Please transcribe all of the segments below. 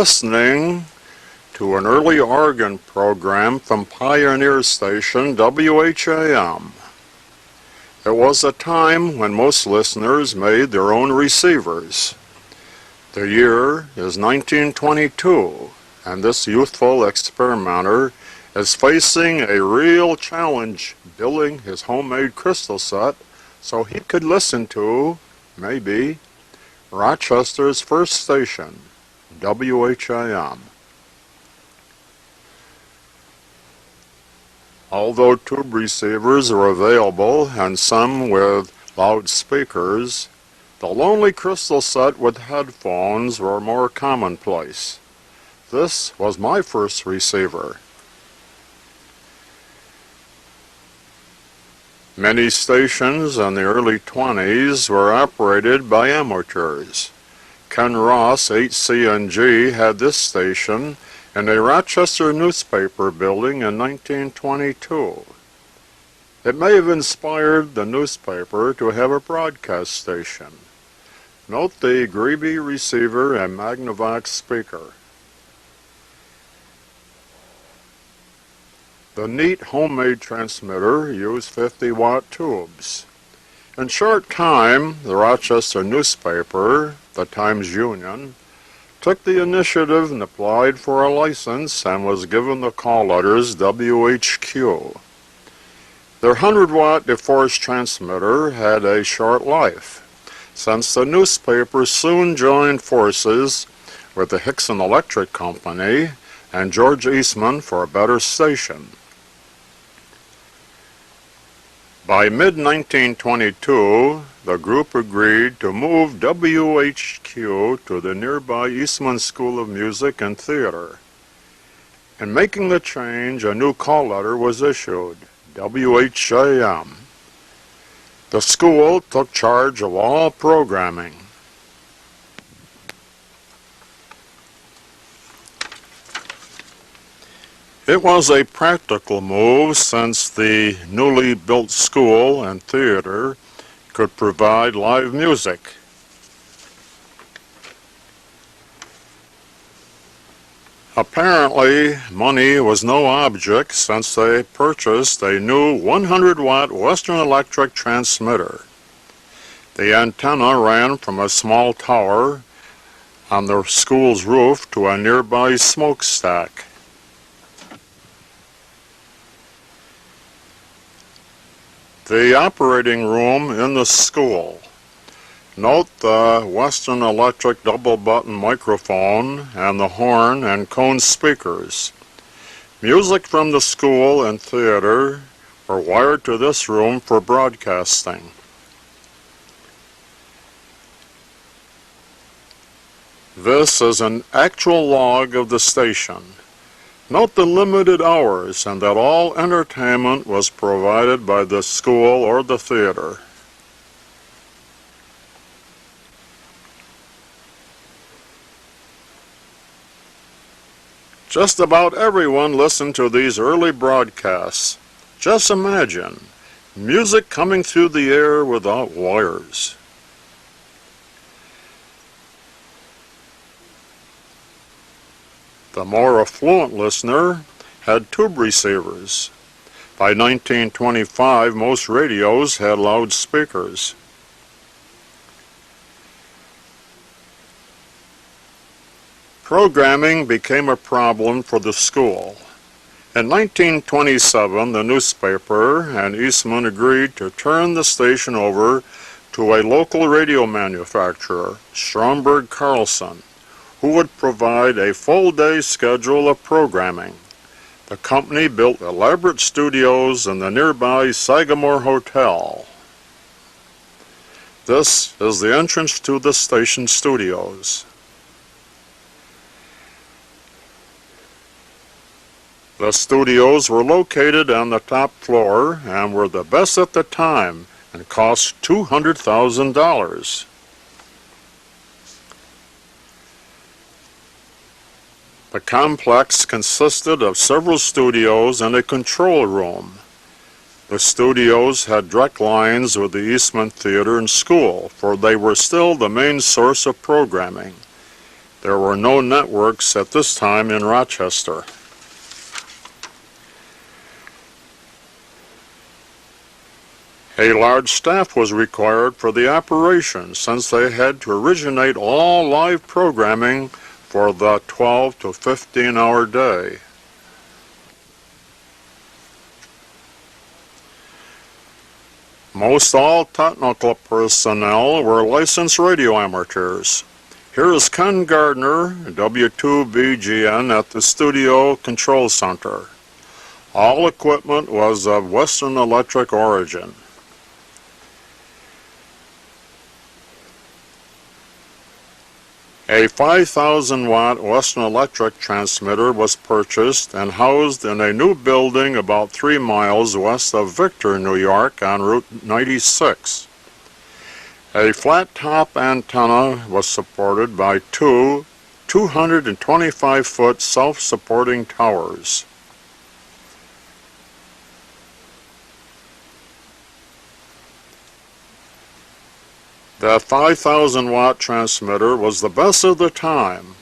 listening to an early Oregon program from pioneer station WHAM. It was a time when most listeners made their own receivers. The year is 1922, and this youthful experimenter is facing a real challenge building his homemade crystal set so he could listen to, maybe, Rochester's first station, WHAM. Although tube receivers are available and some with loudspeakers, the lonely crystal set with headphones were more commonplace. This was my first receiver. Many stations in the early 20s were operated by amateurs. Ken Ross, HCNG, had this station in a Rochester newspaper building in 1922. It may have inspired the newspaper to have a broadcast station. Note the Greeby receiver and Magnavox speaker. The neat homemade transmitter used 50-watt tubes. In short time, the Rochester newspaper, the Times-Union, took the initiative and applied for a license and was given the call letters WHQ. Their 100-watt DeForce transmitter had a short life, since the newspaper soon joined forces with the Hickson Electric Company and George Eastman for a better station. By mid-1922, the group agreed to move WHQ to the nearby Eastman School of Music and Theater. In making the change, a new call letter was issued, WHAM. The school took charge of all programming. It was a practical move since the newly built school and theater could provide live music. Apparently, money was no object since they purchased a new 100-watt Western Electric transmitter. The antenna ran from a small tower on the school's roof to a nearby smokestack. The operating room in the school. Note the Western Electric double-button microphone and the horn and cone speakers. Music from the school and theater were wired to this room for broadcasting. This is an actual log of the station. Note the limited hours and that all entertainment was provided by the school or the theater. Just about everyone listened to these early broadcasts. Just imagine, music coming through the air without wires. The more affluent listener had tube receivers. By 1925, most radios had loudspeakers. Programming became a problem for the school. In 1927, the newspaper and Eastman agreed to turn the station over to a local radio manufacturer, Stromberg Carlson, who would provide a full-day schedule of programming. The company built elaborate studios in the nearby Sagamore Hotel. This is the entrance to the station studios. The studios were located on the top floor and were the best at the time and cost $200,000. The complex consisted of several studios and a control room. The studios had direct lines with the Eastman Theater and School, for they were still the main source of programming. There were no networks at this time in Rochester. A large staff was required for the operation since they had to originate all live programming for the 12 to 15-hour day. Most all technical personnel were licensed radio amateurs. Here is Ken Gardner, W2BGN, at the Studio Control Center. All equipment was of Western Electric origin. A 5,000-watt Western Electric transmitter was purchased and housed in a new building about 3 miles west of Victor, New York, on Route 96. A flat-top antenna was supported by two 225-foot self-supporting towers. The 5,000-watt transmitter was the best of the time.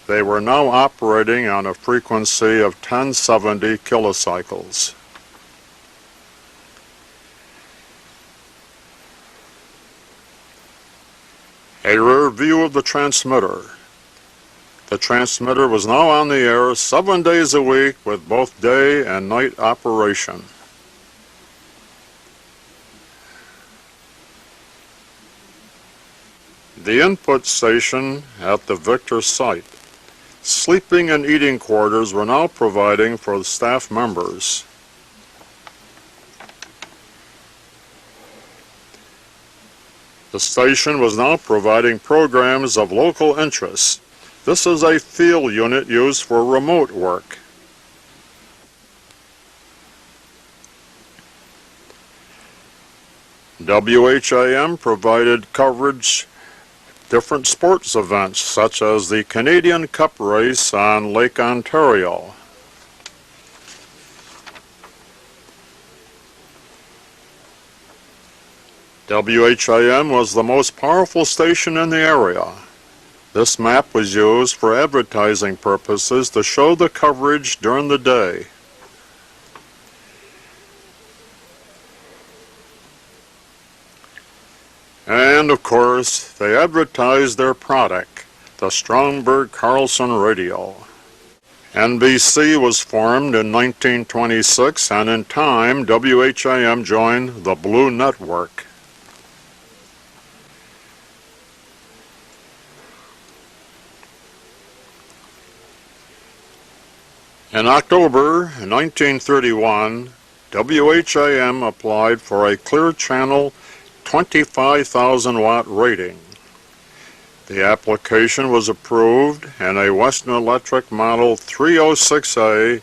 They were now operating on a frequency of 1070 kilocycles. A rear view of the transmitter. The transmitter was now on the air 7 days a week with both day and night operation. The input station at the Victor site. Sleeping and eating quarters were now providing for the staff members. The station was now providing programs of local interest. This is a field unit used for remote work. WHAM provided coverage different sports events such as the Canadian Cup race on Lake Ontario. WHAM was the most powerful station in the area. This map was used for advertising purposes to show the coverage during the day. And of course, they advertised their product, the Stromberg Carlson radio. NBC was formed in 1926, and in time, WHAM joined the Blue Network. In October 1931, WHAM applied for a Clear Channel 25,000-watt rating. The application was approved and a Western Electric Model 306A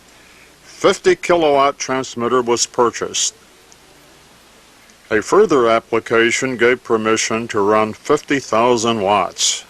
50-kilowatt transmitter was purchased. A further application gave permission to run 50,000 watts.